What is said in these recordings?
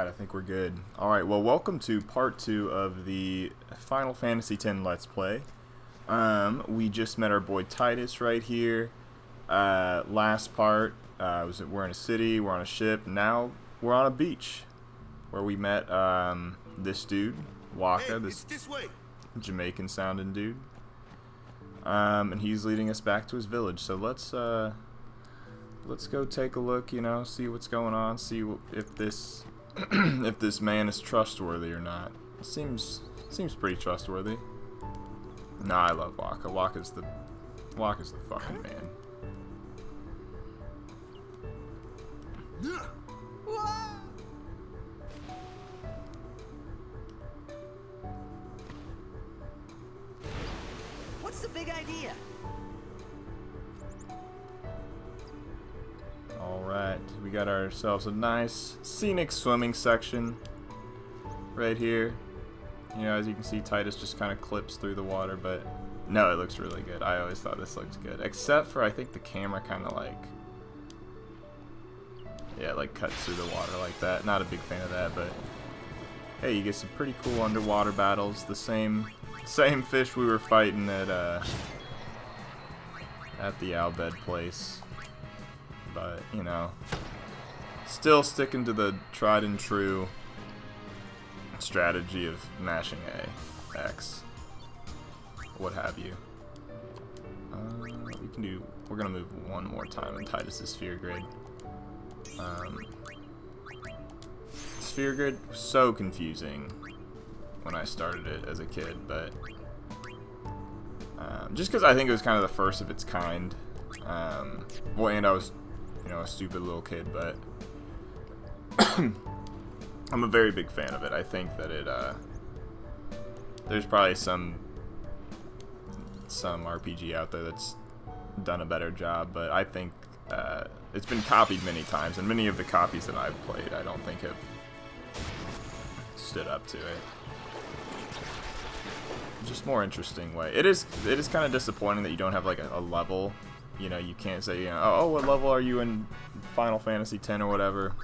Alright, I think we're good. Alright, well, welcome to part 2 of the Final Fantasy X Let's Play. We just met our boy Tidus right here. Last part, we're in a city, we're on a ship, now we're on a beach. Where we met, this dude, Waka, this Jamaican-sounding dude. And he's leading us back to his village, so let's go take a look, you know, see what's going on, see if this if this man is trustworthy or not. Seems pretty trustworthy. Nah, I love Waka. Waka's the fucking man. What's the big idea? Alright, we got ourselves a nice scenic swimming section right here. You know, as you can see, Tidus just kind of clips through the water, but no, it looks really good. I always thought this looked good, except for I think the camera kind of like, yeah, like cuts through the water like that. Not a big fan of that, but hey, you get some pretty cool underwater battles. The same fish we were fighting at the Al Bhed place. But, you know, still sticking to the tried and true strategy of mashing A, X, what have you. We're gonna move one more time in Tidus' sphere grid. Sphere grid was so confusing when I started it as a kid, but just because I think it was kind of the first of its kind. Well, and I was, you know, a stupid little kid, but I'm a very big fan of it. I think that it, there's probably some RPG out there that's done a better job, but I think it's been copied many times, and many of the copies that I've played, I don't think have stood up to it. Just more interesting way. It is kind of disappointing that you don't have like a level. You know, you can't say, you know, oh, what level are you in Final Fantasy X or whatever.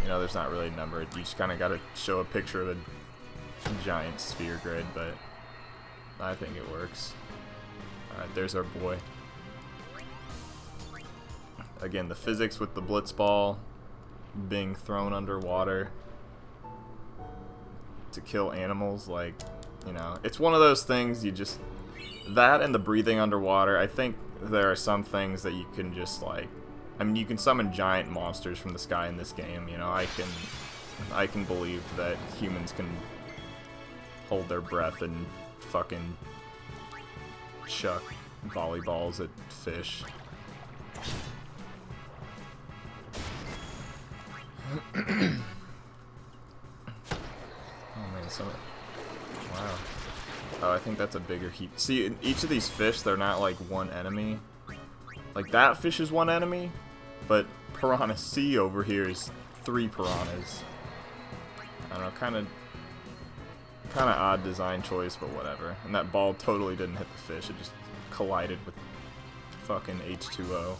You know, there's not really a number. You just kind of got to show a picture of a giant sphere grid, but I think it works. Alright, there's our boy. Again, the physics with the Blitzball being thrown underwater to kill animals, like, you know, it's one of those things you just... That and the breathing underwater, I think there are some things that you can just, like... I mean, you can summon giant monsters from the sky in this game, you know, I can believe that humans can hold their breath and fucking chuck volleyballs at fish. Oh man, so... Wow. Oh, I think that's a bigger heap. See, in each of these fish, they're not like one enemy. Like that fish is one enemy, but Piranha C over here is 3 piranhas. I don't know, kind of odd design choice, but whatever. And that ball totally didn't hit the fish; it just collided with fucking H2O.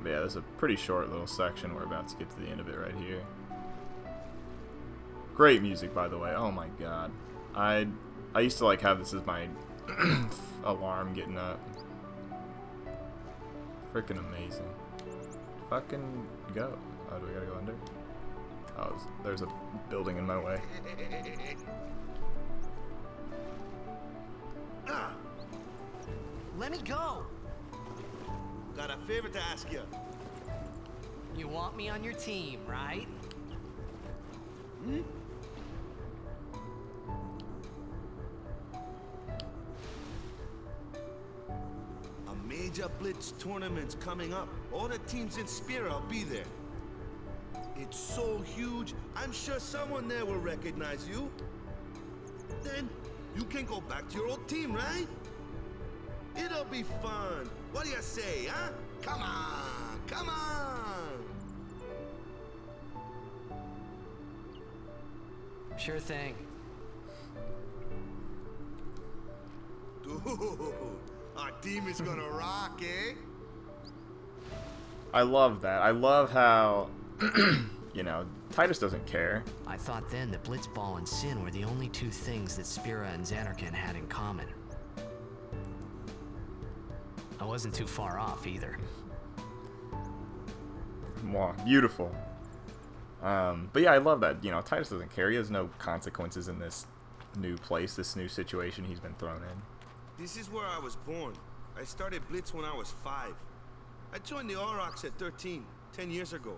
But yeah, there's a pretty short little section. We're about to get to the end of it right here. Great music, by the way. Oh my god. I used to like have this as my alarm getting up. Freaking amazing. Fucking go. Oh, do we gotta go under? Oh, there's a building in my way. Let me go. Got a favor to ask you. You want me on your team, right? Hmm? A major Blitz tournament's coming up. All the teams in Spira will be there. It's so huge, I'm sure someone there will recognize you. Then you can go back to your old team, right? It'll be fun. What do you say, huh? Come on, come on! Sure thing. Dude, our team is gonna rock, eh? I love that. I love how, you know, Titus doesn't care. I thought then that Blitzball and Sin were the only two things that Spira and Xanarkand had in common. I wasn't too far off either. Wow, beautiful. But yeah, I love that. You know, Titus doesn't care. He has no consequences in this new place, this new situation he's been thrown in. This is where I was born. I started Blitz when I was 5. I joined the Aurochs at 13, 10 years ago.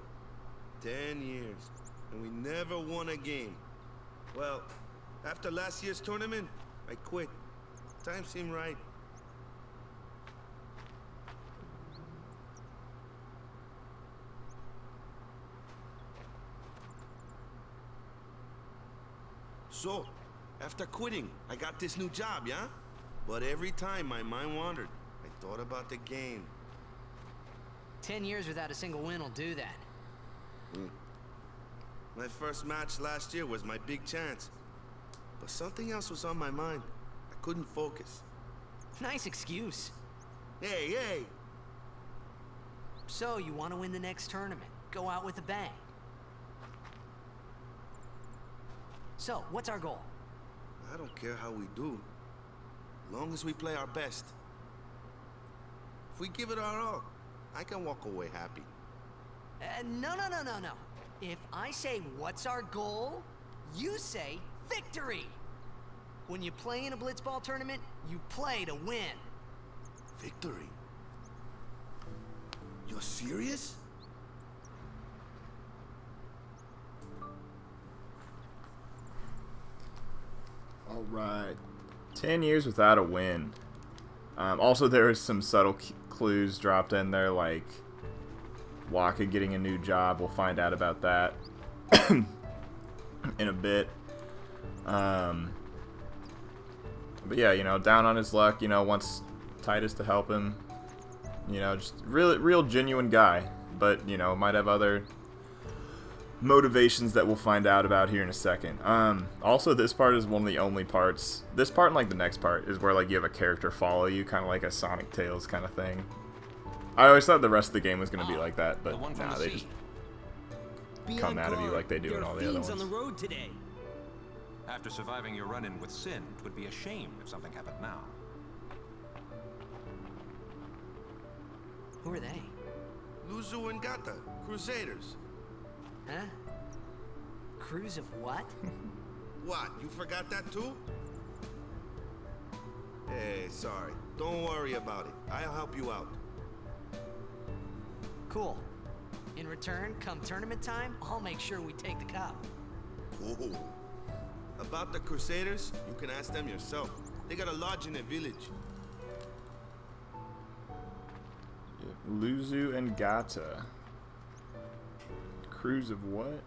10 years. And we never won a game. Well, after last year's tournament, I quit. Time seemed right. So, after quitting, I got this new job, yeah? But every time my mind wandered, I thought about the game. 10 years without a single win will do that. My first match last year was my big chance. But something else was on my mind. I couldn't focus. Nice excuse. Hey, hey! So, you want to win the next tournament? Go out with a bang. So, what's our goal? I don't care how we do. Long as we play our best. If we give it our all, I can walk away happy. No. If I say, what's our goal? You say, victory! When you play in a Blitzball tournament, you play to win. Victory? You're serious? All right. 10 years without a win. Also, there is some subtle clues dropped in there, like Waka getting a new job. We'll find out about that in a bit. But yeah, you know, down on his luck, you know, wants Titus to help him. You know, just real genuine guy. But, you know, might have other motivations that we'll find out about here in a second. Also, this part is one of the only parts. This part and like the next part is where like you have a character follow you, kind of like a Sonic Tales kind of thing. I always thought the rest of the game was going to be like that, but nah, they just come out of you like they do in all the other ones. On the road today. After surviving your run-in with Sin, it would be a shame if something happened now. Who are they? Luzu and Gata, Crusaders. Huh? Cruise of what? What, you forgot that too? Hey, sorry. Don't worry about it. I'll help you out. Cool. In return, come tournament time, I'll make sure we take the cup. Cool. About the Crusaders, you can ask them yourself. They got a lodge in a village. Luzu and Gata. Cruise of what?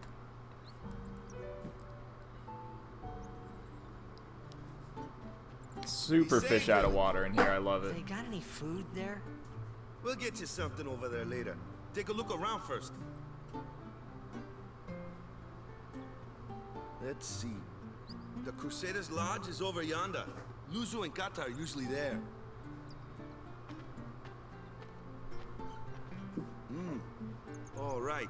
Super fish out of water in here. I love it. They got any food there? We'll get you something over there later. Take a look around first. Let's see. The Crusaders' Lodge is over yonder. Luzu and Gata are usually there. All right.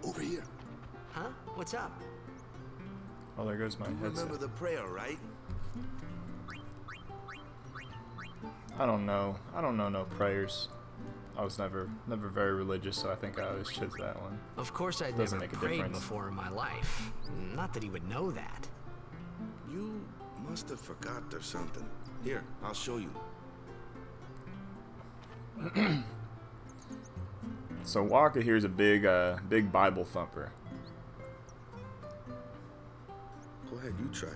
Over here. Huh? What's up? Oh, there goes my headset. Remember the prayer, right? I don't know. I don't know no prayers. I was never very religious, so I think I always chose that one. Of course I'd Doesn't never make a prayed difference. before in my life. Not that he would know that. You must have forgot or something. Here, I'll show you. So Waka here's a big Bible thumper. Go ahead, you try.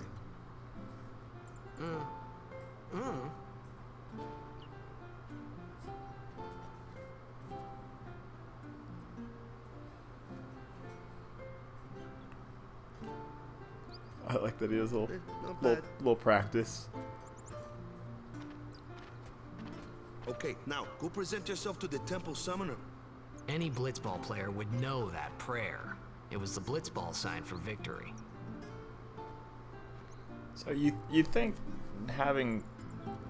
I like that he has a Not bad. little practice. Okay, now go present yourself to the temple summoner. Any Blitzball player would know that prayer. It was the Blitzball sign for victory. So you think having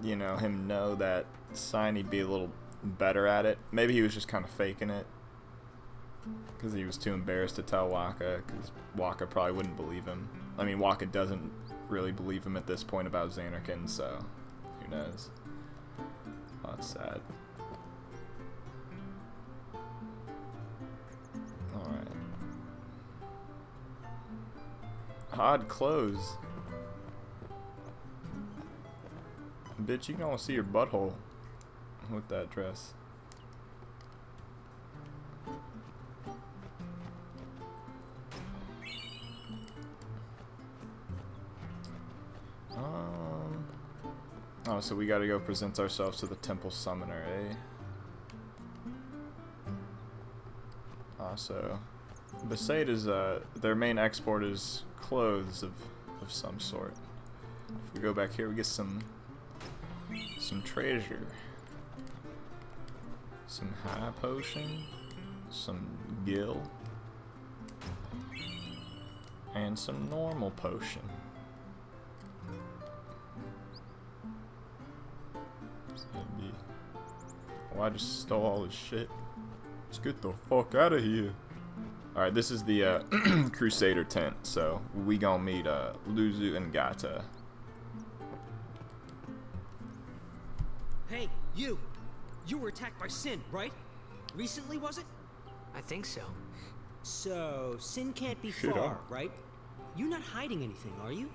you know, him know that sign, he'd be a little better at it. Maybe he was just kind of faking it because he was too embarrassed to tell Wakka, because Wakka probably wouldn't believe him. I mean, Wakka doesn't really believe him at this point about Zanarkand, so who knows. Oh, that's sad. Alright. Odd clothes. Bitch, you can almost see your butthole with that dress. Oh, so we gotta go present ourselves to the temple summoner, eh? So Besaid is, their main export is clothes of some sort. If we go back here, we get some treasure. Some high potion, some gil, and some normal potion. Oh, I just stole all this shit. Let's get the fuck out of here. Alright, this is the Crusader tent, so we gonna meet Luzu and Gata. Hey, you! You were attacked by Sin, right? Recently, was it? I think so. So, Sin can't be Shit far, up. right? You're not hiding anything, are you?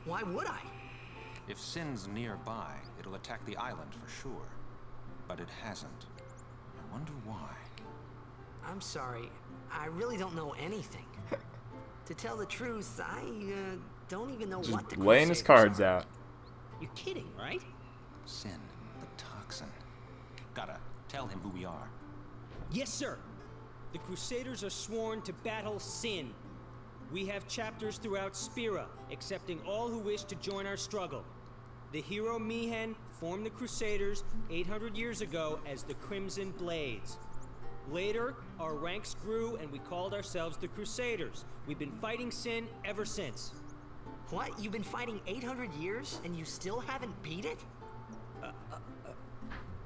Why would I? If Sin's nearby, it'll attack the island for sure. But it hasn't. I wonder why. I'm sorry. I really don't know anything. To tell the truth, I don't even know what the Just laying his Crusaders cards are. out. You're kidding, right? Sin, the toxin. Gotta tell him who we are. Yes, sir. The Crusaders are sworn to battle Sin. We have chapters throughout Spira, accepting all who wish to join our struggle. The hero Mihen formed the Crusaders 800 years ago as the Crimson Blades. Later, our ranks grew and we called ourselves the Crusaders. We've been fighting Sin ever since. What? You've been fighting 800 years and you still haven't beat it?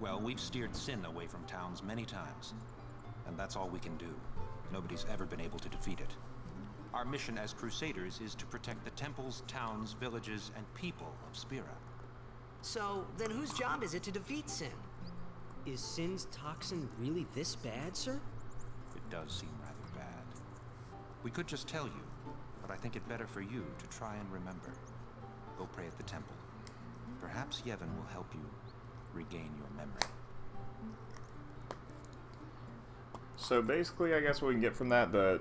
Well, we've steered Sin away from towns many times. And that's all we can do. Nobody's ever been able to defeat it. Our mission as Crusaders is to protect the temples, towns, villages, and people of Spira. So, then whose job is it to defeat Sin? Is Sin's toxin really this bad, sir? It does seem rather bad. We could just tell you, but I think it better for you to try and remember. Go pray at the temple. Perhaps Yevon will help you regain your memory. So basically, I guess what we can get from that, the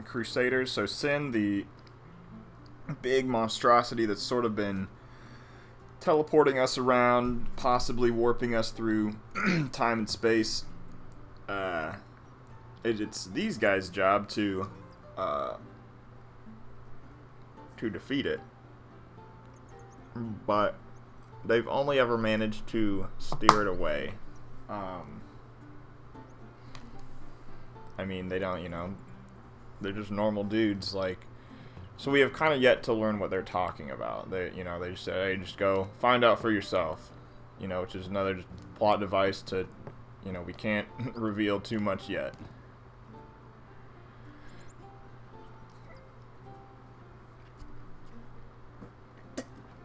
Crusaders, so Sin, the big monstrosity that's sort of been teleporting us around, possibly warping us through time and space. It's these guys' job to defeat it, but they've only ever managed to steer it away. I mean, they don't, you know, they're just normal dudes, like. So we have kind of yet to learn what they're talking about. They, you know, they just say, hey, just go find out for yourself. You know, which is another just plot device to, you know, we can't reveal too much yet.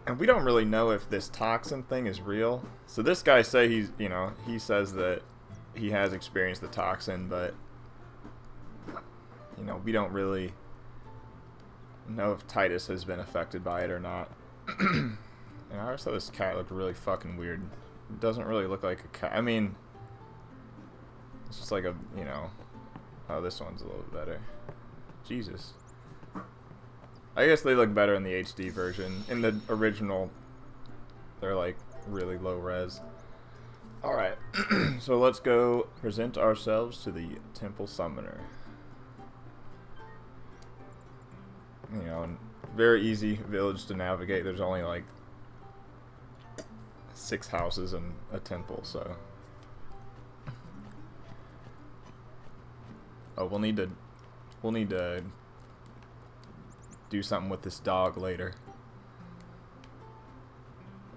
And we don't really know if this toxin thing is real. So this guy say he's, you know, he says that he has experienced the toxin, but, you know, we don't really know if Titus has been affected by it or not. And I always thought this cat looked really fucking weird. It doesn't really look like a cat. I mean, it's just like a, you know. Oh, this one's a little better. Jesus. I guess they look better in the HD version. In the original, they're like really low res. Alright, so let's go present ourselves to the Temple Summoner. You know, very easy village to navigate. There's only like 6 houses and a temple, so. Oh, we'll need to do something with this dog later.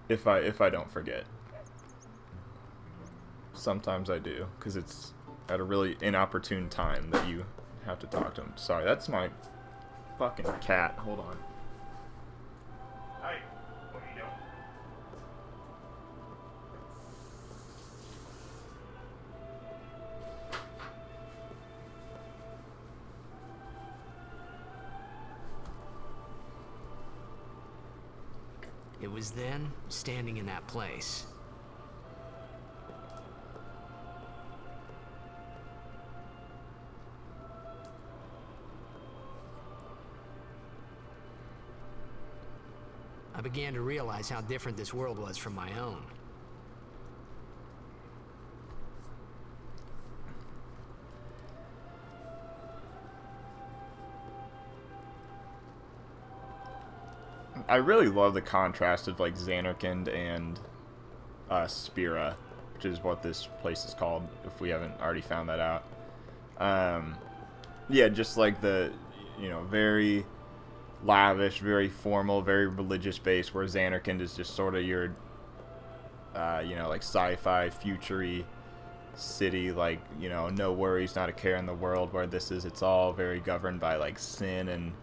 if I don't forget. Sometimes I do, because it's at a really inopportune time that you have to talk to him. Sorry, that's my fucking cat. Hold on. Hi. What are you doing? It was then, standing in that place, I began to realize how different this world was from my own. I really love the contrast of like Zanarkand and Spira, which is what this place is called, if we haven't already found that out. Yeah, just like the, you know, very lavish, very formal, very religious base, where Zanarkand is just sort of your, you know, like sci-fi, future-y city, like, you know, no worries, not a care in the world, where this is, it's all very governed by like sin and,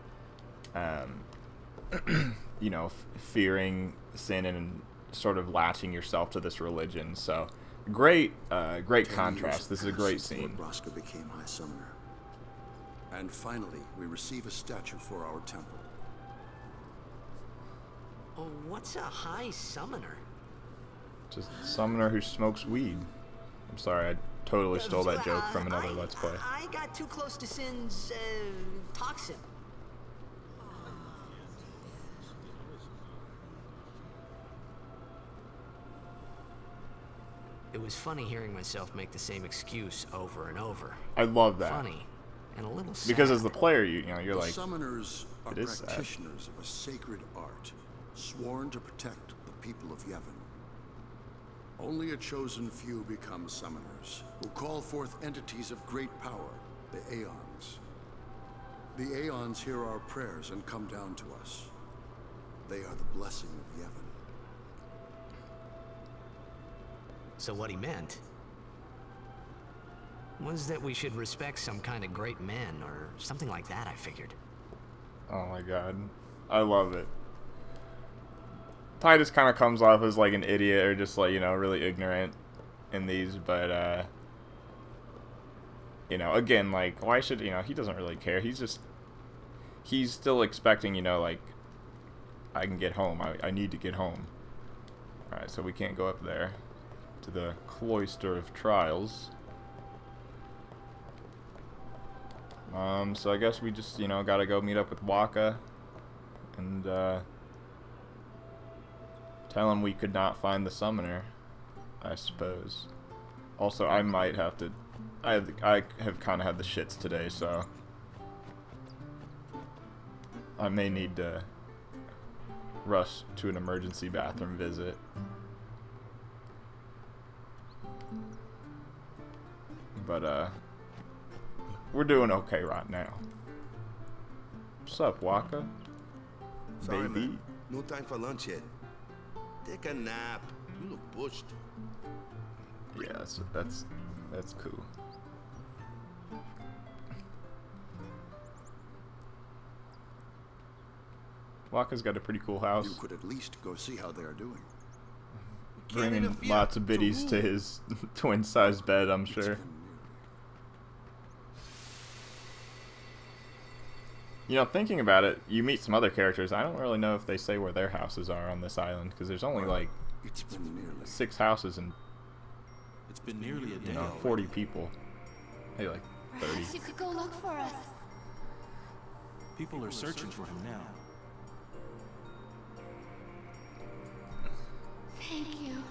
you know, fearing sin and sort of latching yourself to this religion. So great contrast. This is a great scene. Braska became High Summoner. And finally, we receive a statue for our temple. Oh, what's a High Summoner? Just a summoner who smokes weed. I'm sorry, I totally stole that joke from another Let's Play. I got too close to Sin's toxin. It was funny hearing myself make the same excuse over and over. I love that. Funny and a little sad. Because as the player, you know, you're The like, summoners are it is sad. practitioners of a sacred art, sworn to protect the people of Yevon. Only a chosen few become summoners, who call forth entities of great power, the Aeons. The Aeons hear our prayers and come down to us. They are the blessing of Yevon. So what he meant was that we should respect some kind of great men, or something like that, I figured. oh my god, I love it. Titus kind of comes off as like an idiot, or just like, you know, really ignorant in these, but you know, again, like, why should, you know, he doesn't really care. He's still expecting, you know, like, I can get home. I need to get home. Alright, so we can't go up there to the Cloister of Trials. So I guess we just, you know, gotta go meet up with Wakka and tell him we could not find the summoner, I suppose. Also, I might have to, I have kind of had the shits today, so I may need to rush to an emergency bathroom visit. But we're doing okay right now. What's up, Wakka? Sorry, Baby. man. No time for lunch yet. Take a nap. You look bushed. Yeah, that's cool. Wakka's got a pretty cool You house. could at least go see how they are doing. Bringing interfere. lots of biddies to his twin-sized bed, I'm It's sure. been You know, thinking about it, you meet some other characters. I don't really know if they say where their houses are on this island, because there's only like It's been nearly 6 houses and, It's been nearly a day. you know, already. 40 people. Maybe like 30. Perhaps you could go look for us. People are searching for him now. Thank you.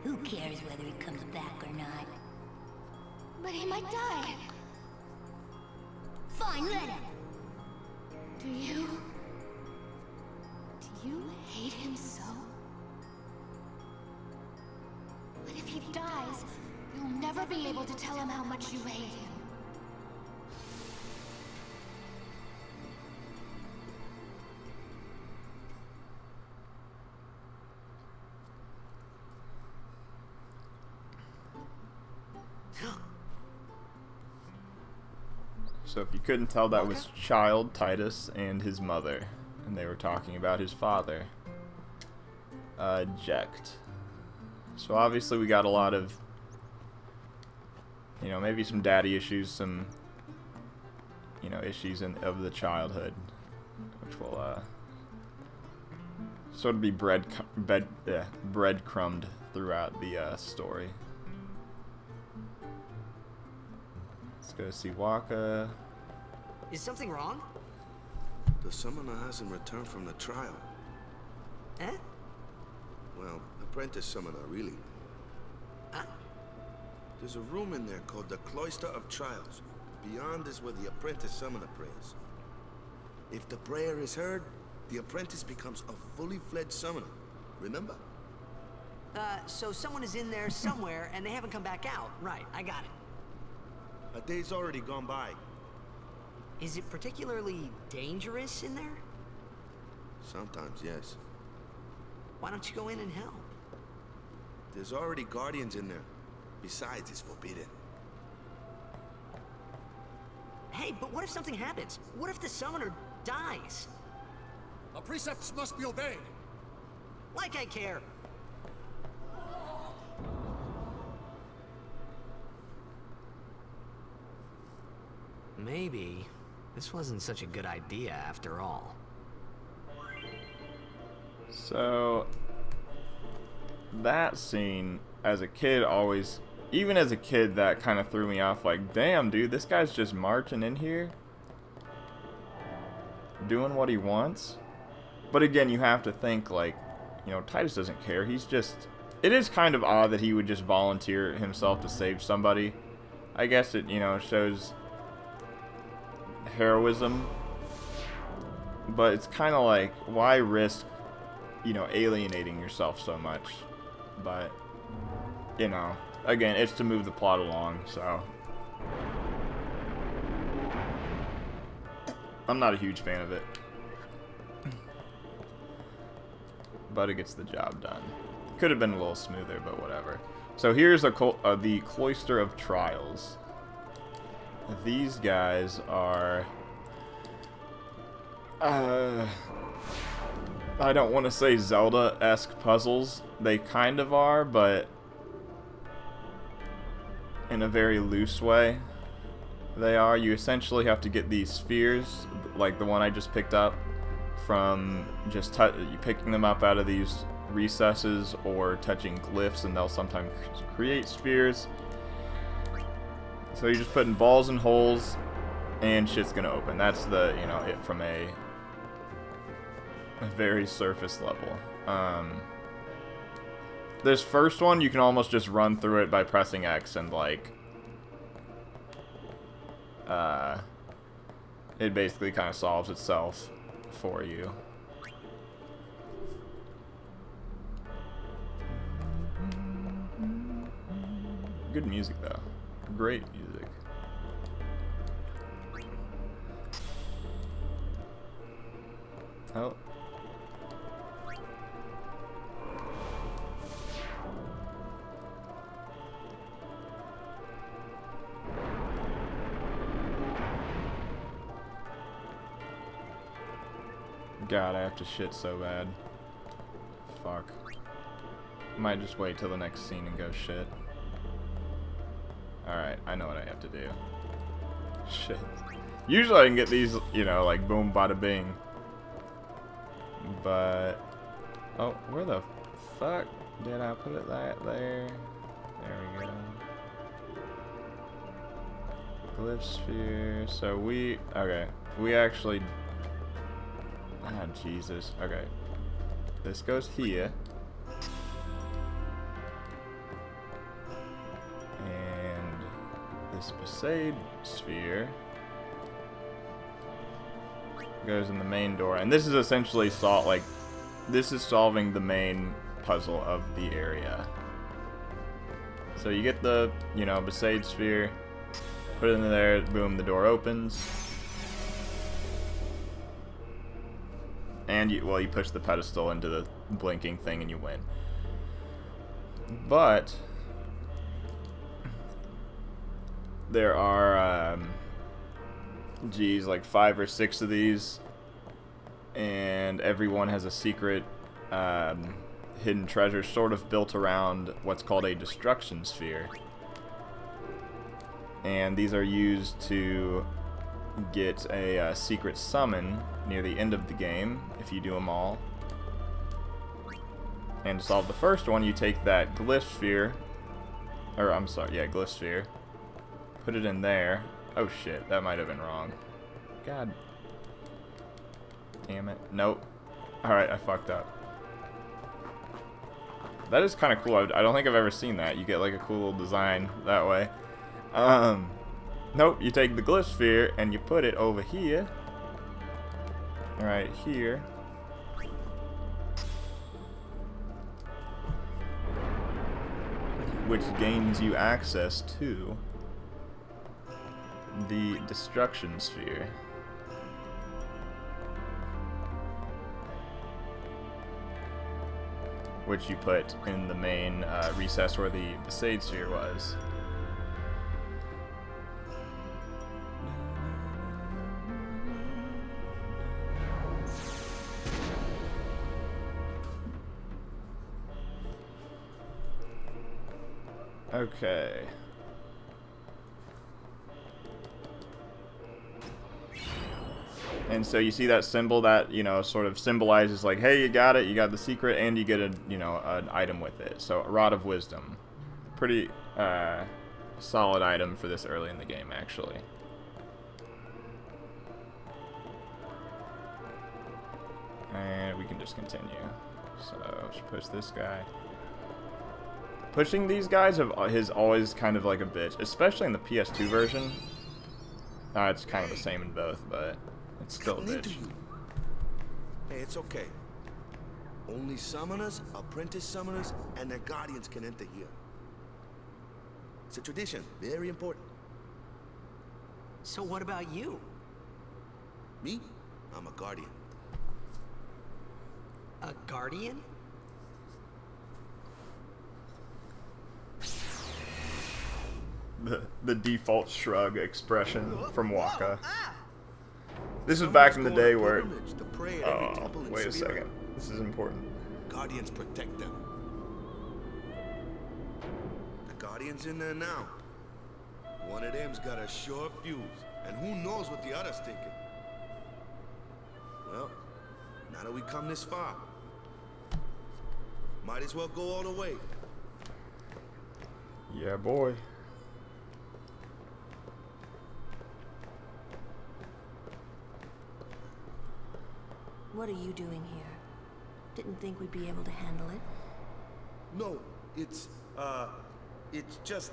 Who cares whether he comes back or not? But he might die. Fine, let him. Do you hate him so? But if he dies, you'll never be able to tell him how much you hate him. So if you couldn't tell, that was child Titus and his mother, and they were talking about his father, Jecht. So obviously we got a lot of, you know, maybe some daddy issues, some, you know, issues of the childhood, which will sort of be breadcrumbed throughout the story. Let's go see Wakka. Is something wrong? The summoner hasn't returned from the trial. Eh? Well, apprentice summoner, really. Huh? There's a room in there called the Cloister of Trials. Beyond is where the apprentice summoner prays. If the prayer is heard, the apprentice becomes a fully fledged summoner. Remember? So someone is in there somewhere and they haven't come back out. Right, I got it. A day's already gone by. Is it particularly dangerous in there? Sometimes, yes. Why don't you go in and help? There's already guardians in there. Besides, it's forbidden. Hey, but what if something happens? What if the summoner dies? Our precepts must be obeyed. Like I care. Maybe this wasn't such a good idea after all. So that scene, as a kid, always, even as a kid, that kind of threw me off. Like, damn, dude, this guy's just marching in here, doing what he wants. But again, you have to think, like, you know, Titus doesn't care. He's just, it is kind of odd that he would just volunteer himself to save somebody. I guess it, you know, shows heroism, but it's kind of like, why risk, you know, alienating yourself so much? But, you know, again, it's to move the plot along, so I'm not a huge fan of it, but it gets the job done. Could have been a little smoother, but whatever. So here's the Cloister of Trials. These guys are, I don't want to say Zelda-esque puzzles. They kind of are, but in a very loose way they are. You essentially have to get these spheres, like the one I just picked up, from just picking them up out of these recesses or touching glyphs, and they'll sometimes create spheres. So you're just putting balls in holes, and shit's gonna open. That's the, you know, it from a very surface level. This first one, you can almost just run through it by pressing X, and like, it basically kind of solves itself for you. Good music though. Great music. Oh. God, I have to shit so bad. Fuck. Might just wait till the next scene and go shit. Alright, I know what I have to do. Shit. Usually I can get these, you know, like boom, bada bing. But, oh, where the fuck did I put it there? There we go. Glyph sphere. So we, okay, we actually, ah, Jesus. Okay. This goes here. This Besaid sphere goes in the main door, and this is essentially this is solving the main puzzle of the area. So you get the, you know, Besaid sphere, put it in there, boom, the door opens, and you push the pedestal into the blinking thing and you win. But there are geez, like 5 or 6 of these, and everyone has a secret hidden treasure sort of built around what's called a destruction sphere. And these are used to get a secret summon near the end of the game, if you do them all. And to solve the first one, you take that glyph sphere, or I'm sorry, yeah, glyph sphere, put it in there. Oh shit, that might have been wrong. God damn it. Nope. Alright, I fucked up. That is kind of cool. I don't think I've ever seen that. You get like a cool little design that way. Nope, you take the glyph sphere and you put it over here. Right here. Which gains you access to the destruction sphere. Which you put in the main recess where the Sage Sphere was. Okay. And so you see that symbol that, you know, sort of symbolizes like, hey, you got it, you got the secret, and you get a, you know, an item with it. So a Rod of Wisdom. Pretty solid item for this early in the game, actually. And we can just continue. So let's push this guy. Pushing these guys is always kind of like a bitch, especially in the PS2 version. It's kind of the same in both, but it's still a bitch. Hey, it's okay. Only summoners, apprentice summoners, and their guardians can enter here. It's a tradition, very important. So what about you? Me? I'm a guardian. A guardian? The default shrug expression from Wakka. This was back in the day where... Oh, wait a second. This is important. Guardians protect them. The Guardian's in there now. One of them's got a short fuse, and who knows what the other's thinking. Well, now that we come this far, might as well go all the way. Yeah, boy. What are you doing here? Didn't think we'd be able to handle it. No, it's just...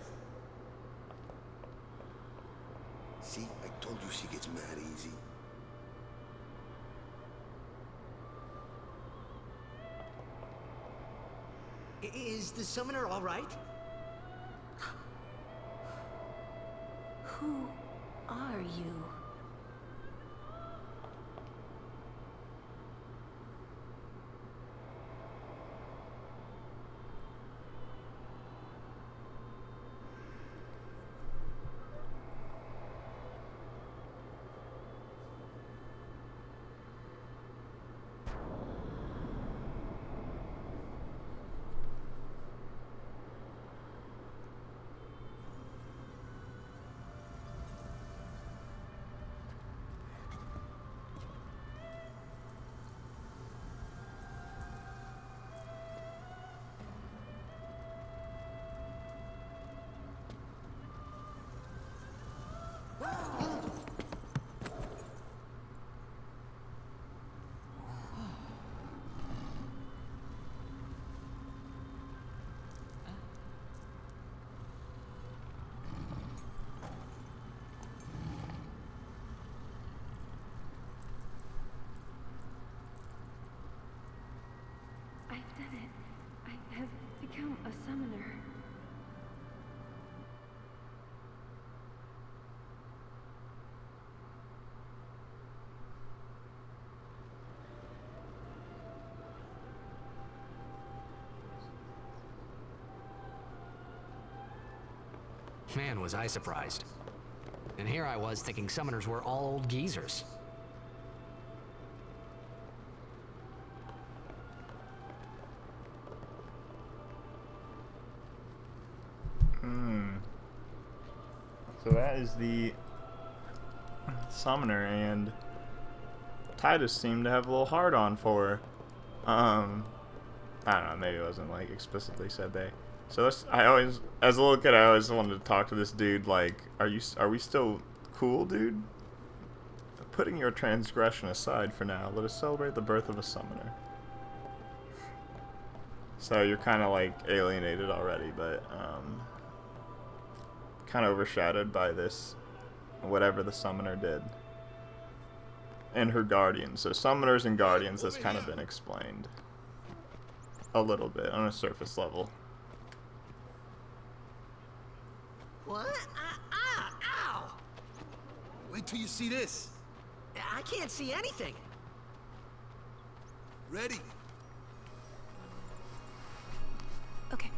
See, I told you she gets mad easy. Is the summoner all right? Who are you? I've done it. I have become a summoner. Man, was I surprised. And here I was thinking summoners were all old geezers. So that is the summoner, and Tidus seemed to have a little hard on for her. I don't know, maybe it wasn't like explicitly said they. So as a little kid, I always wanted to talk to this dude like, are we still cool, dude? Putting your transgression aside for now, let us celebrate the birth of a summoner. So you're kind of like alienated already, but kind of overshadowed by this, whatever the summoner did. And her guardians. So summoners and guardians has kind of been explained a little bit on a surface level. What? Ow! Wait till you see this. I can't see anything. Ready? Okay.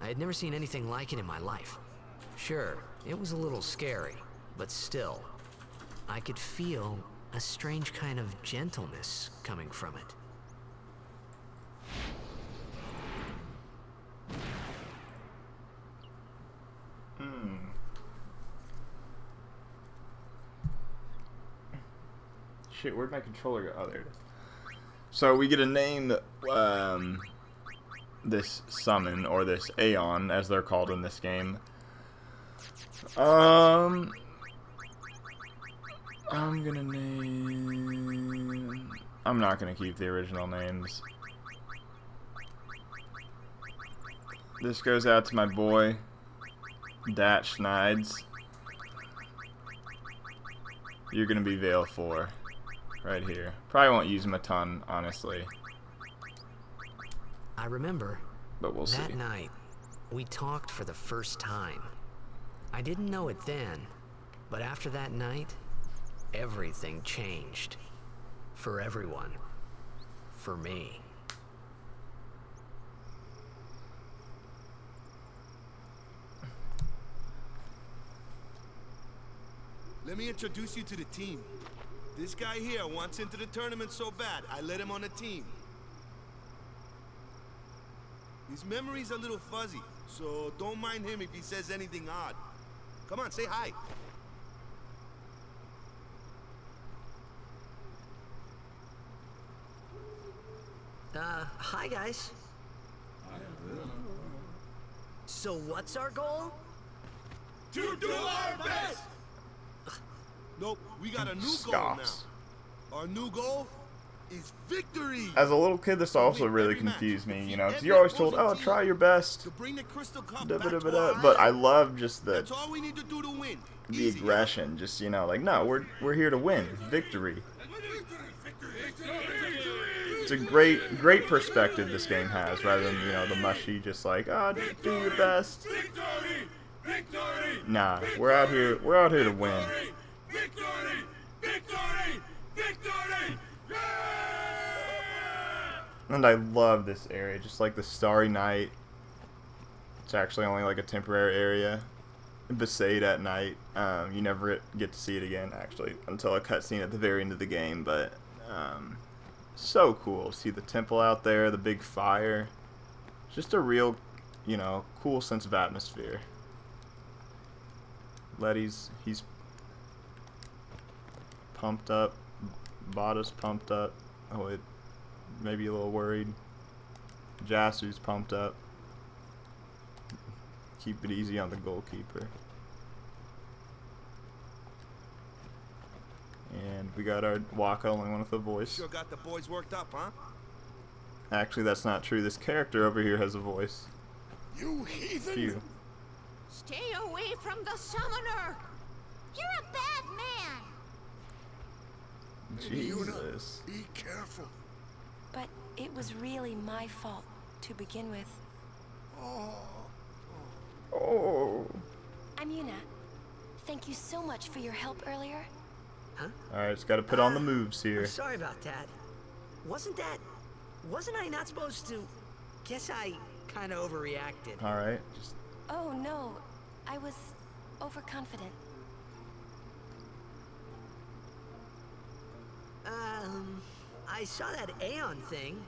I had never seen anything like it in my life. Sure, it was a little scary, but still, I could feel a strange kind of gentleness coming from it. Shit, where'd my controller go? Oh, there it is. So we get to name this summon, or this Aeon, as they're called in this game. I'm gonna name... I'm not gonna keep the original names. This goes out to my boy, Dat Schneid's. You're gonna be Veil 4. Right here. Probably won't use him a ton, honestly. I remember, but we'll see. That night, we talked for the first time. I didn't know it then, but after that night, everything changed. For everyone. For me. Let me introduce you to the team. This guy here wants into the tournament so bad, I let him on the team. His memory's a little fuzzy, so don't mind him if he says anything odd. Come on, say hi. Hi guys. So what's our goal? To do our best! Nope, we got a new goal now. Our new goal is victory! As a little kid, this also really confused me, you know, because you're always told, oh, try your best. But I love just the aggression, just, you know, like, no, we're here to win. Victory. It's a great perspective this game has, rather than, you know, the mushy, just like, oh, do your best. Nah, we're out here to win. Victory! Victory! Victory! And I love this area, just like the starry night. It's actually only like a temporary area. Besaid at night. You never get to see it again, actually, until a cutscene at the very end of the game. But so cool. See the temple out there, the big fire. Just a real, you know, cool sense of atmosphere. Letty's, he's pumped up. Bada's pumped up. Oh, it maybe a little worried. Jasu's pumped up. Keep it easy on the goalkeeper. And we got our Waka, only one with a voice. Sure got the boys worked up, huh? Actually, that's not true. This character over here has a voice. You heathen! Phew. Stay away from the summoner! You're a bad man! Jesus. Be careful. But it was really my fault to begin with. Oh. I'm Yuna. Thank you so much for your help earlier. Huh? Alright, just gotta put on the moves here. I'm sorry about that. Wasn't I not supposed to? Guess I kind of overreacted. Alright, just... Oh no, I was overconfident. I saw that Aeon thing.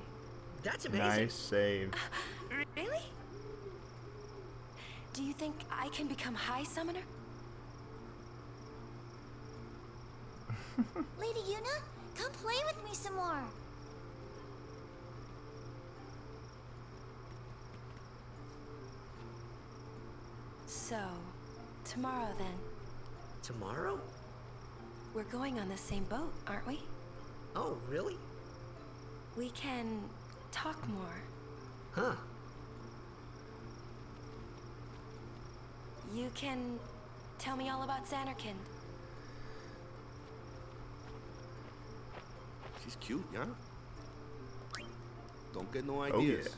That's amazing. Nice save. Really? Do you think I can become High Summoner? Lady Yuna, come play with me some more. So, tomorrow then. Tomorrow? We're going on the same boat, aren't we? Oh, really? We can talk more. Huh. You can tell me all about Xanarkand. She's cute, yeah? Don't get no Oh, ideas.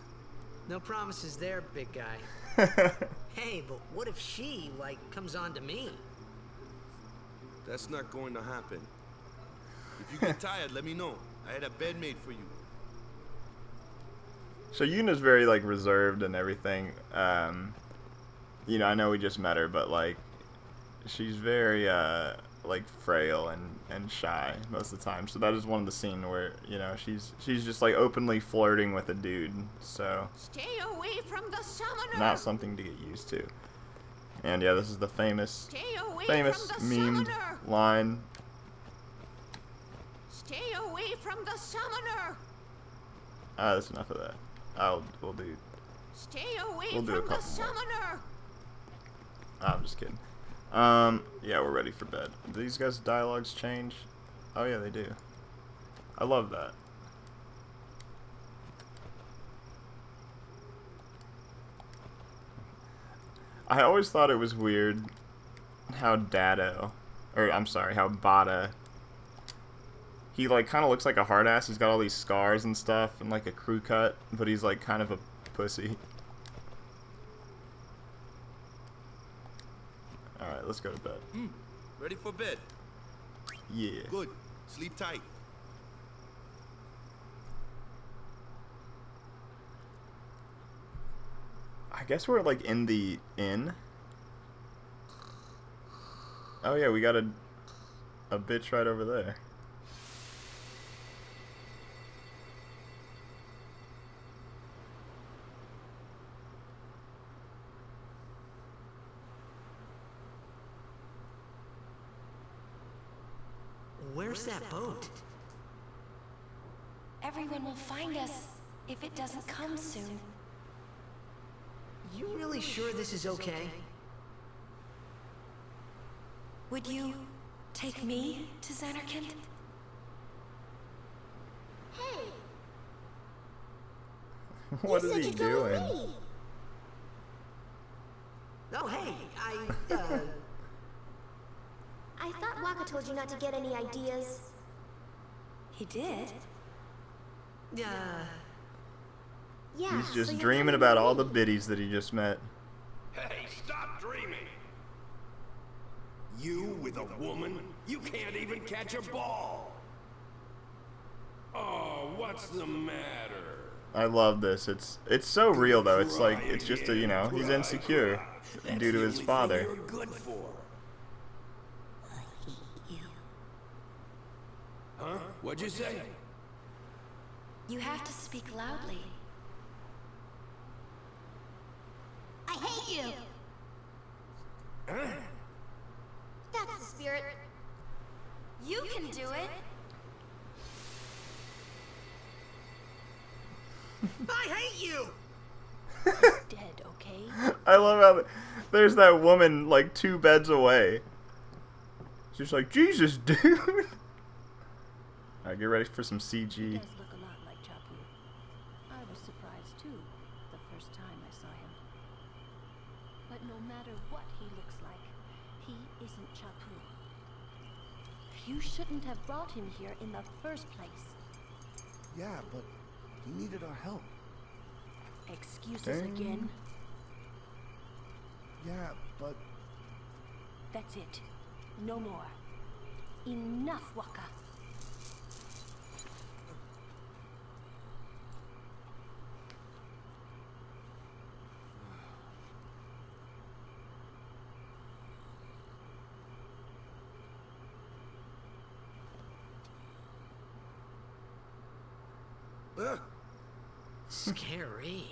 No promises there, big guy. yeah. Hey, but what if she, like, comes on to me? That's not going to happen. If you get tired, let me know. I had a bed made for you. So Yuna's very, like, reserved and everything. You know, I know we just met her, but, like, she's very, like, frail and shy most of the time. So that is one of the scenes where, you know, she's just, like, openly flirting with a dude. So... Stay away from the summoner! Not something to get used to. And, yeah, this is the famous from the memed summoner! line. Stay away from the summoner! That's enough of that. We'll do... Stay away We'll do a from the couple more. summoner! I'm just kidding. Yeah, we're ready for bed. Do these guys' dialogues change? Oh yeah, they do. I love that. I always thought it was weird how how Bada, he like kind of looks like a hard ass. He's got all these scars and stuff and like a crew cut, but he's like kind of a pussy. Alright, let's go to bed. Ready for bed? Yeah. Good. Sleep tight. I guess we're like in the inn. Oh yeah, we got a bitch right over there. Where's that boat? Everyone will find us if it doesn't come soon. You really sure this is okay? Would you take me to Xanarkand? Hey! What is he doing? Oh, hey, I thought Waka told you not to get any ideas. He did? Yeah. He's so just you're dreaming coming about with all me? the biddies that he just met. Hey, stop dreaming! You with a woman? You can't even catch a ball! Oh, what's the matter? I love this. It's so real though. It's like it's just a, you know, he's insecure due to his father. Huh? What'd you say? You have to speak loudly. I hate you! Huh? That's the spirit. You can do it. I hate you! Dead, okay? I love how there's that woman like 2 beds away. She's like, Jesus, dude. Alright, get ready for some CG. He does look a lot like Chapu. I was surprised too, the first time I saw him. But no matter what he looks like, he isn't Chapu. You shouldn't have brought him here in the first place. Yeah, but he needed our help. Excuses again? Yeah, but... That's it. No more. Enough, Waka. Scary.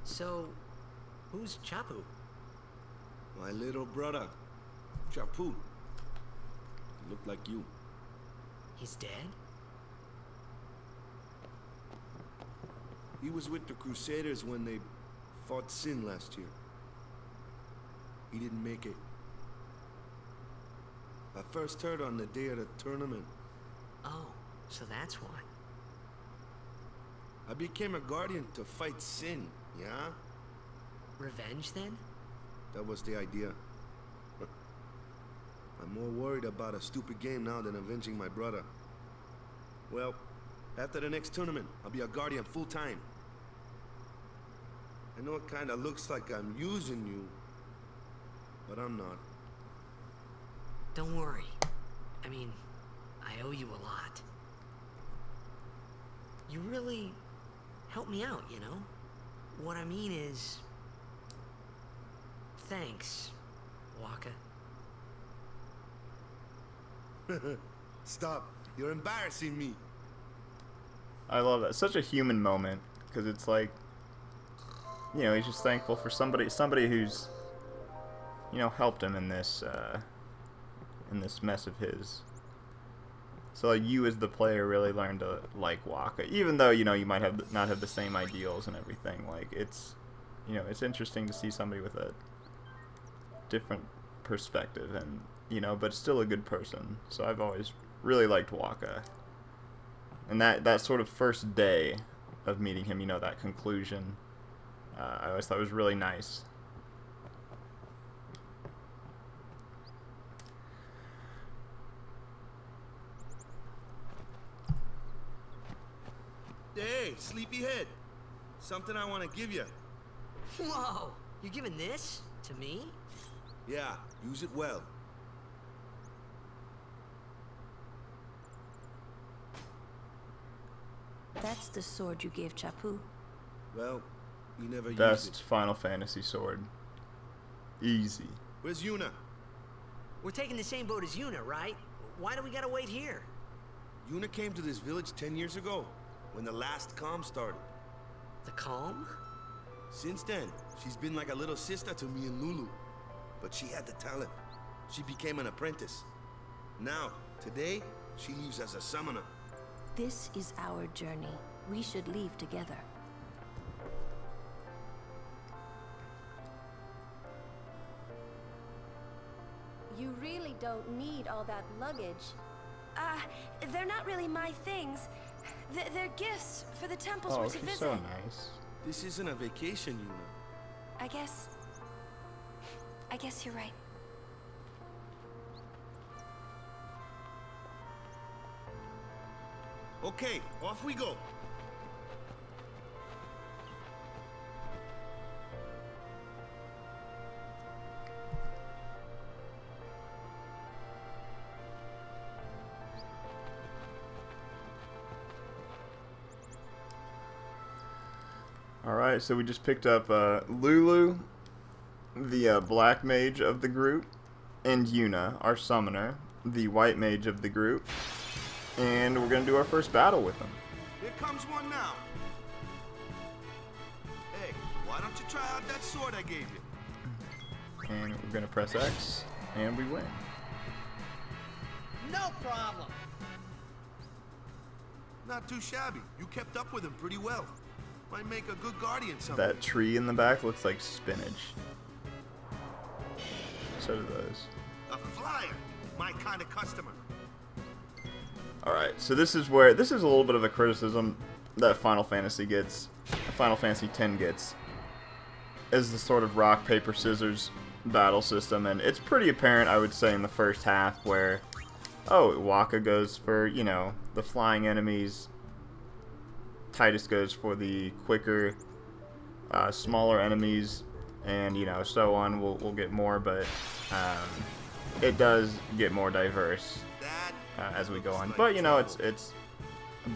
So, who's Chapu? My little brother, Chapu. Looked like you. He's dead? He was with the Crusaders when they fought Sin last year. He didn't make it. I first heard on the day of the tournament. Oh, so that's why. I became a guardian to fight Sin, yeah? Revenge, then? That was the idea. I'm more worried about a stupid game now than avenging my brother. Well, after the next tournament, I'll be a guardian full-time. I know it kinda looks like I'm using you, but I'm not. Don't worry. I mean, I owe you a lot. You really helped me out, you know? What I mean is... Thanks, Waka. Stop. You're embarrassing me. I love that. Such a human moment, because it's like, you know, he's just thankful for somebody who's, you know, helped him in this mess of his. So like, you as the player really learn to like Waka, even though, you know, you might not have the same ideals and everything. Like, it's, you know, it's interesting to see somebody with a different perspective, and, you know, but still a good person. So I've always really liked Waka. And that sort of first day of meeting him, you know, that conclusion, I always thought was really nice. Hey, sleepyhead. Something I want to give you. Whoa! You're giving this to me? Yeah, use it well. That's the sword you gave Chapu. Well, you never used Best it. Final Fantasy sword. Easy. Where's Yuna? We're taking the same boat as Yuna, right? Why do we gotta wait here? Yuna came to this village 10 years ago, when the last calm started. The calm? Since then, she's been like a little sister to me and Lulu. But she had the talent. She became an apprentice. Now, today, she leaves as a summoner. This is our journey. We should leave together. You really don't need all that luggage. They're not really my things. They're gifts for the temples we're to she's visit. so nice. This isn't a vacation, Yuna. I guess you're right. Okay, off we go. Alright, so we just picked up Lulu, the black mage of the group, and Yuna, our summoner, the white mage of the group. And we're going to do our first battle with them. Here comes one now. Hey, why don't you try out that sword I gave you? And we're going to press X, and we win. No problem. Not too shabby. You kept up with him pretty well. Might make a good guardian someday. That tree in the back looks like spinach. So do those. A flyer. My kind of customer. Alright, so this is a little bit of a criticism that Final Fantasy X gets, is the sort of rock, paper, scissors battle system, and it's pretty apparent, I would say, in the first half, where, Wakka goes for, the flying enemies, Tidus goes for the quicker, smaller enemies, and, so on. We'll get more, but it does get more diverse as we go on. But, it's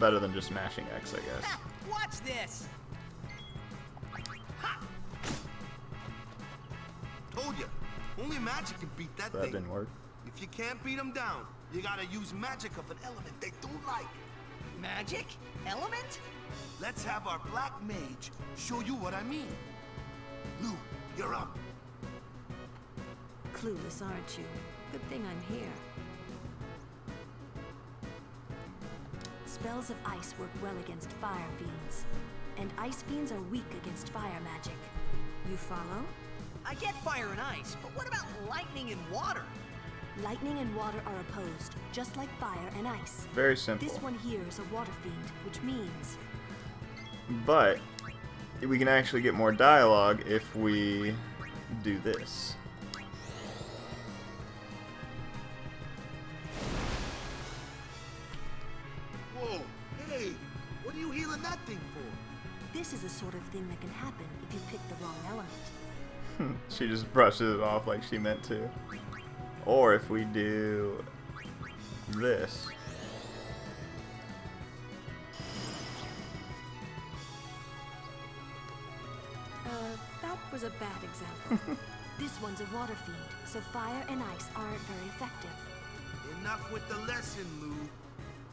better than just mashing X, I guess. Watch this. Told you, only magic can beat that That thing. didn't work. If you can't beat them down, you gotta use magic of an element they don't like. Magic? Element? Let's have our black mage show you what I mean. Lou, you're up. Clueless, aren't you? Good thing I'm here. Spells of ice work well against fire fiends, and ice fiends are weak against fire magic. You follow? I get fire and ice, but what about lightning and water? Lightning and water are opposed, just like fire and ice. Very simple. This one here is a water fiend, which means... But we can actually get more dialogue if we do this. Whoa, hey, what are you healing that thing for? This is the sort of thing that can happen if you pick the wrong element. She just brushes it off like she meant to. Or if we do this. That was a bad example. This one's a water fiend, so fire and ice aren't very effective. Enough with the lesson, Lou.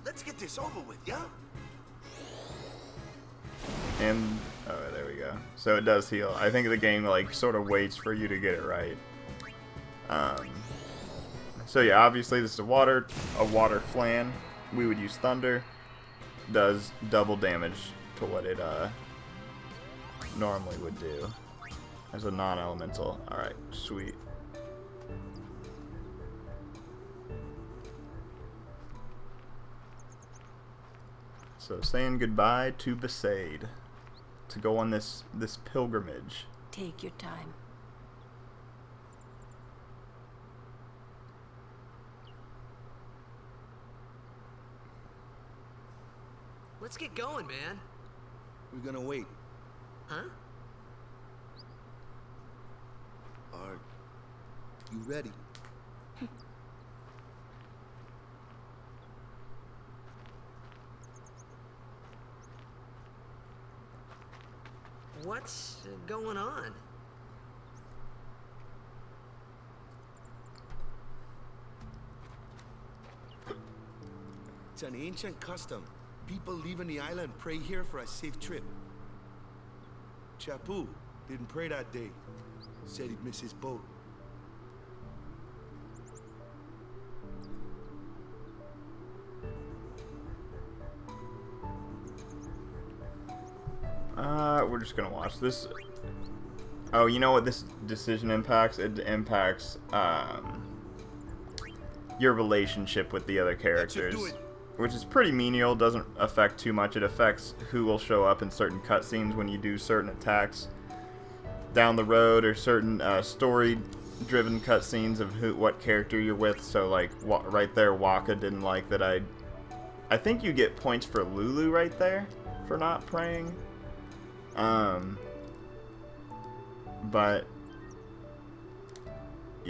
Let's get this over with, yeah? And, there we go. So it does heal. I think the game, sort of waits for you to get it right. So yeah, obviously this is a water flan. We would use thunder. Does double damage to what it, normally would do as a non-elemental. Alright, sweet. So saying goodbye to Besaid to go on this pilgrimage. Take your time. Let's get going, man. We're gonna wait. Huh? Are you ready? What's going on? It's an ancient custom. People leaving the island pray here for a safe trip. Chapu didn't pray that day. Said he'd miss his boat. We're just gonna watch this. Oh, you know what this decision impacts? It impacts, your relationship with the other characters. Which is pretty menial, doesn't affect too much. It affects who will show up in certain cutscenes when you do certain attacks down the road, or certain story-driven cutscenes of what character you're with. So, right there, Wakka didn't like that I think you get points for Lulu right there for not praying. But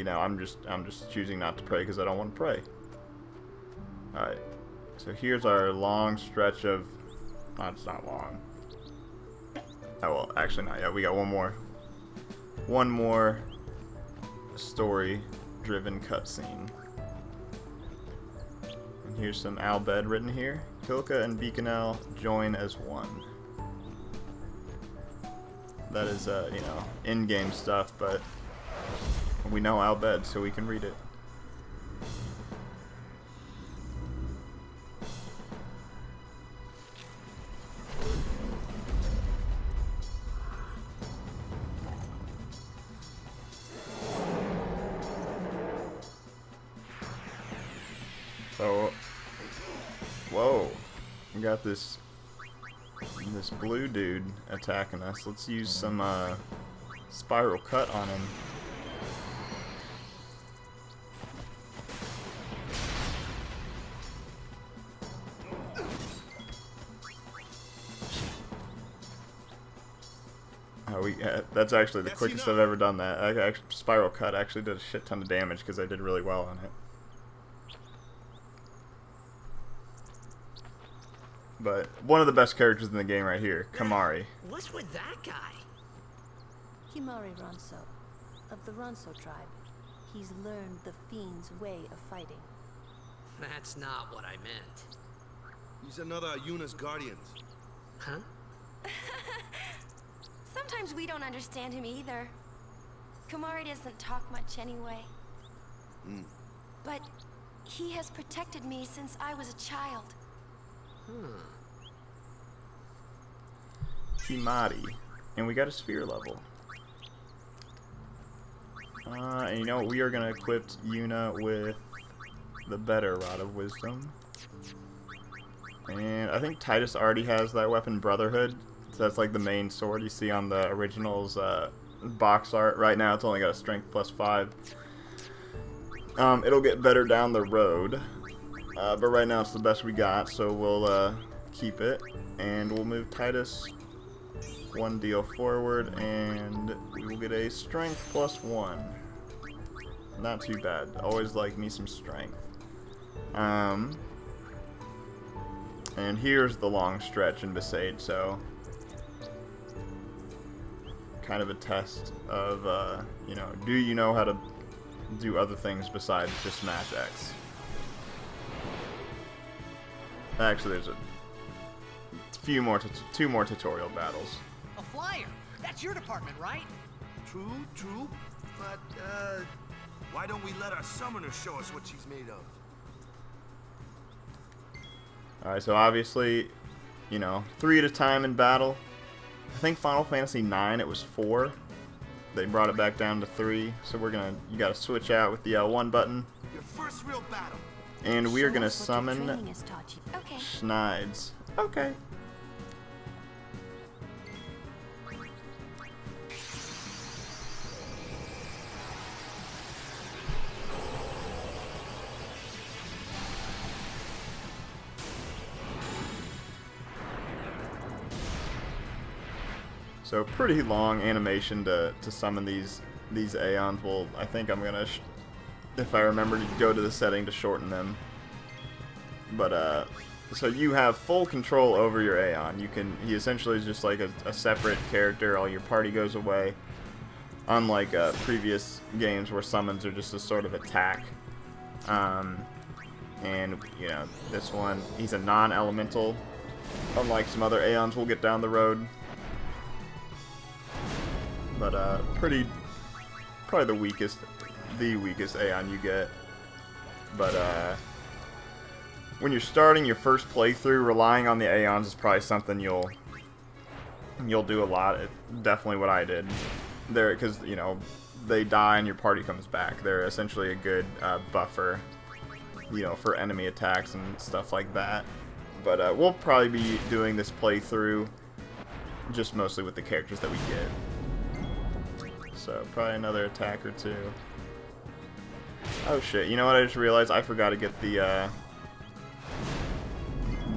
I'm just choosing not to pray because I don't want to pray. All right. So here's our long stretch of, it's not long. Oh, well, actually not yet. We got one more story-driven cutscene. And here's some Al Bhed written here. Kilka and Beaconel join as one. That is, you know, in-game stuff, but we know Al Bhed, so we can read it. So, whoa, we got this blue dude attacking us. Let's use some spiral cut on him. That's actually the quickest I've ever done that. Spiral cut actually did a shit ton of damage because I did really well on it. But one of the best characters in the game right here, Kimahri. What's with that guy? Kimahri Ronso, of the Ronso tribe. He's learned the Fiend's way of fighting. That's not what I meant. He's another Yuna's guardians. Huh? Sometimes we don't understand him either. Kimahri doesn't talk much anyway. But he has protected me since I was a child. Kimahri. And we got a sphere level. And you know what? We are going to equip Yuna with the better Rod of Wisdom. And I think Tidus already has that weapon, Brotherhood. So that's like the main sword you see on the original's box art. Right now it's only got a strength +5. It'll get better down the road. But right now it's the best we got, so we'll keep it. And we'll move Tidus one deal forward, and we will get a strength +1. Not too bad. Always like me some strength. And here's the long stretch in Besaid, so kind of a test of, you know, do you know how to do other things besides just smash X? Actually, there's two more tutorial battles. A flyer! That's your department, right? True. But, why don't we let our summoner show us what she's made of? Alright, so obviously, you know, 3 at a time in battle. I think Final Fantasy IX, it was 4. They brought it back down to 3, so you gotta switch out with the L1 button. Your first real battle. And we are gonna summon Schneid's. Okay. So pretty long animation to summon these Aeons. Well, I think I'm gonna, if I remember to go to the setting to shorten them. But so you have full control over your Aeon. He essentially is just like a separate character. All your party goes away. Unlike previous games where summons are just a sort of attack. And you know, this one, he's a non-elemental. Unlike some other Aeons we'll get down the road. But probably the weakest Aeon you get. But when you're starting your first playthrough, relying on the Aeons is probably something you'll do a lot. Definitely what I did there, because you know they die and your party comes back. They're essentially a good buffer, you know, for enemy attacks and stuff like that. But we'll probably be doing this playthrough just mostly with the characters that we get. So probably another attack or two. Oh shit! You know what? I just realized I forgot to get the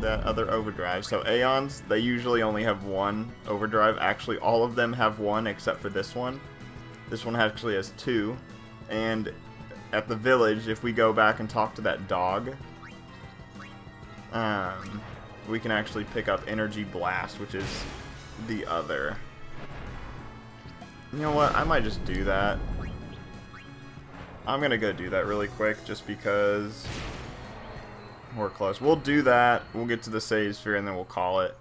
that other overdrive. So Aeons, they usually only have one overdrive. Actually, all of them have one except for this one. This one actually has 2. And at the village, if we go back and talk to that dog, we can actually pick up Energy Blast, which is the other You know what? I might just do that. I'm gonna go do that really quick just because we're close. We'll do that. We'll get to the save sphere and then we'll call it.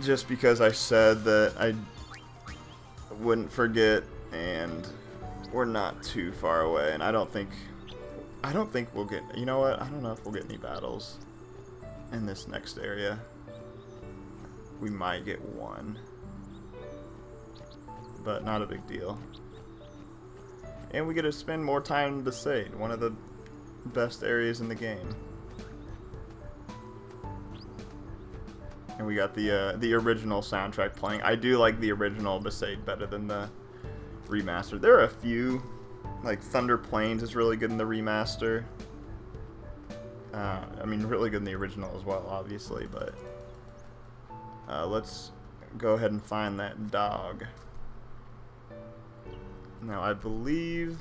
Just because I said that I wouldn't forget, and we're not too far away, and I don't think we'll get, you know what, I don't know if we'll get any battles in this next area. We might get one, but not a big deal. And we get to spend more time in Besaid, one of the best areas in the game. And we got the original soundtrack playing. I do like the original Besaid better than the remaster. There are a few, like Thunder Plains is really good in the remaster. I mean, really good in the original as well, obviously, but let's go ahead and find that dog. Now, I believe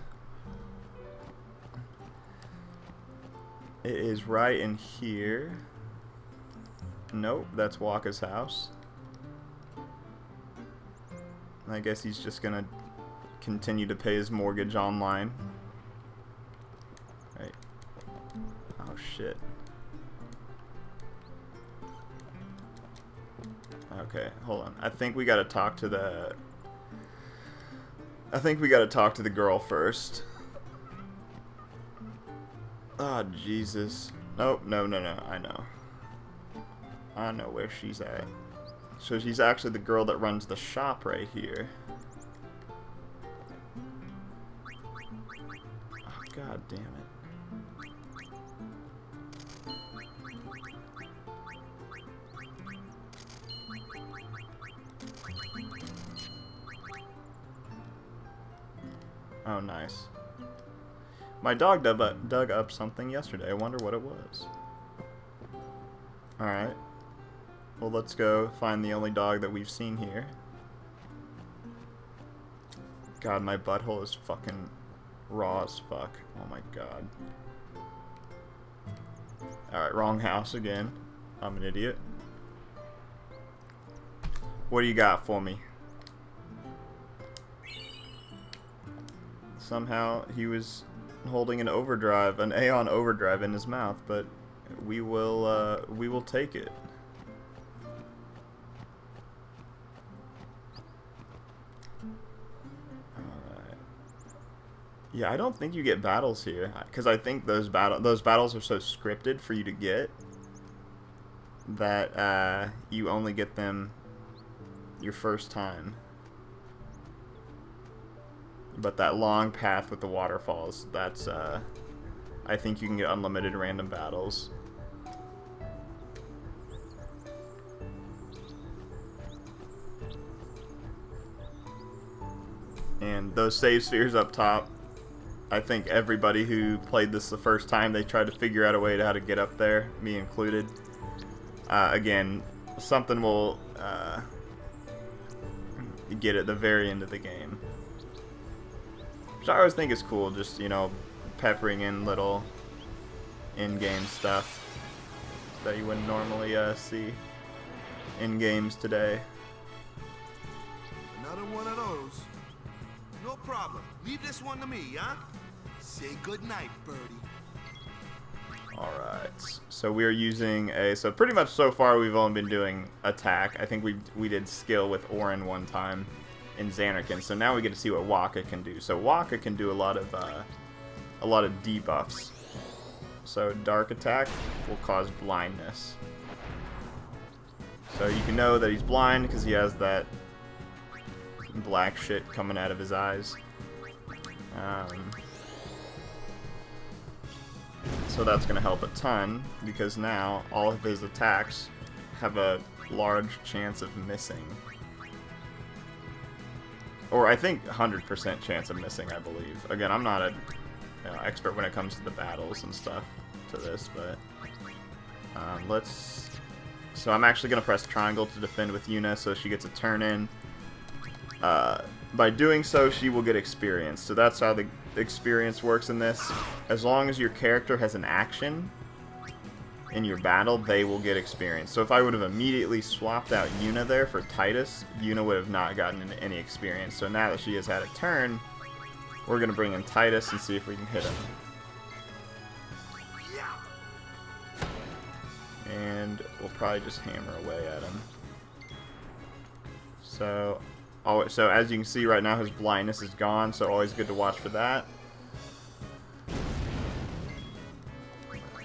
it is right in here. Nope, that's Wakka's house. I guess he's just gonna continue to pay his mortgage online. Right. Oh shit. Okay, hold on. I think we gotta talk to the girl first. Ah, oh, Jesus. Nope, no, I know. I know where she's at. So she's actually the girl that runs the shop right here. Oh, God damn it. Oh, nice. My dog dug up something yesterday. I wonder what it was. Alright. Well, let's go find the only dog that we've seen here. God, my butthole is fucking raw as fuck. Oh my god. Alright, wrong house again. I'm an idiot. What do you got for me? Somehow he was holding an overdrive, an Aeon overdrive in his mouth, but we will take it. Yeah, I don't think you get battles here, because I think those battles are so scripted for you to get that you only get them your first time. But that long path with the waterfalls, that's I think you can get unlimited random battles. And those save spheres up top, I think everybody who played this the first time, they tried to figure out a way to how to get up there, me included. Again, something will get at the very end of the game. Which I always think is cool, just, you know, peppering in little in-game stuff that you wouldn't normally see in games today. Another one of those. No problem. Leave this one to me, huh? Say goodnight, birdie. Alright, so we are using so pretty much so far we've only been doing attack. I think we did skill with Auron one time in Zanarkand, so now we get to see what Wakka can do. So Wakka can do a lot of debuffs. So dark attack will cause blindness. So you can know that he's blind because he has that black shit coming out of his eyes. So that's going to help a ton, because now all of his attacks have a large chance of missing. Or I think 100% chance of missing, I believe. Again, I'm not an expert when it comes to the battles and stuff to this, but let's... So I'm actually going to press triangle to defend with Yuna, so she gets a turn in. By doing so, she will get experience. So that's how the experience works in this. As long as your character has an action, in your battle, they will get experience. So if I would have immediately swapped out Yuna there for Titus, Yuna would have not gotten any experience. So now that she has had a turn, we're going to bring in Titus and see if we can hit him. And we'll probably just hammer away at him. So as you can see right now, his blindness is gone, so always good to watch for that.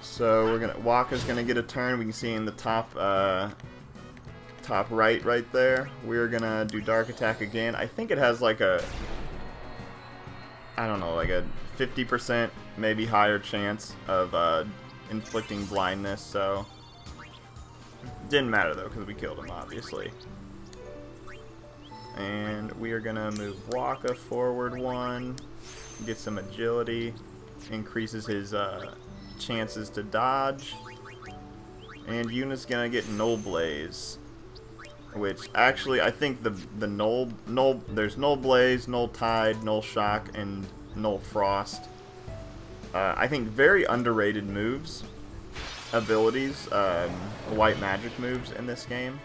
So Wakka's gonna get a turn. We can see in the top right there. We're gonna do Dark Attack again. I think it has like a, I don't know, like a 50% maybe higher chance of inflicting blindness. So didn't matter though because we killed him obviously. And we are gonna move Wakka forward 1, get some agility, increases his chances to dodge, and Yuna's gonna get Null Blaze, which actually I think the Null there's Null Blaze, Null Tide, Null Shock, and Null Frost. I think very underrated moves, abilities, white magic moves in this game.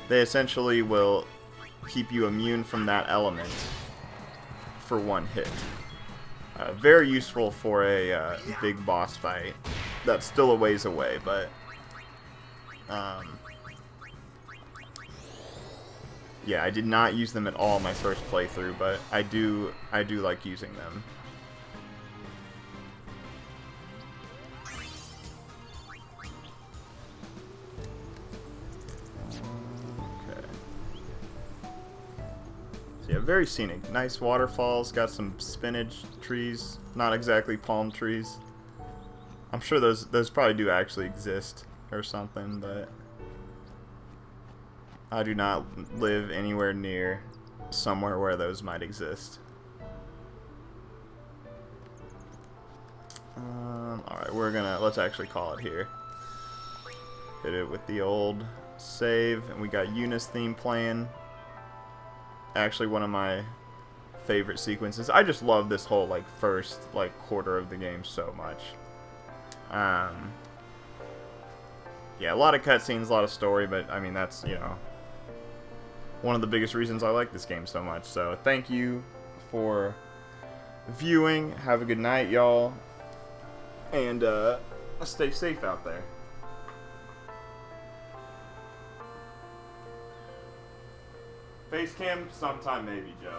They essentially will keep you immune from that element for 1 hit. Very useful for a big boss fight that's still a ways away, but yeah, I did not use them at all in my first playthrough, but I do like using them. Yeah, very scenic. Nice waterfalls, got some spinach trees, not exactly palm trees. I'm sure those probably do actually exist or something, but I do not live anywhere near somewhere where those might exist. Alright, let's actually call it here. Hit it with the old save, and we got Yuna's theme playing. Actually one of my favorite sequences. I just love this whole first quarter of the game so much. Yeah, a lot of cutscenes, a lot of story, but I mean that's, you know, one of the biggest reasons I like this game so much. So thank you for viewing. Have a good night, y'all, and stay safe out there. Face cam sometime maybe, Joe.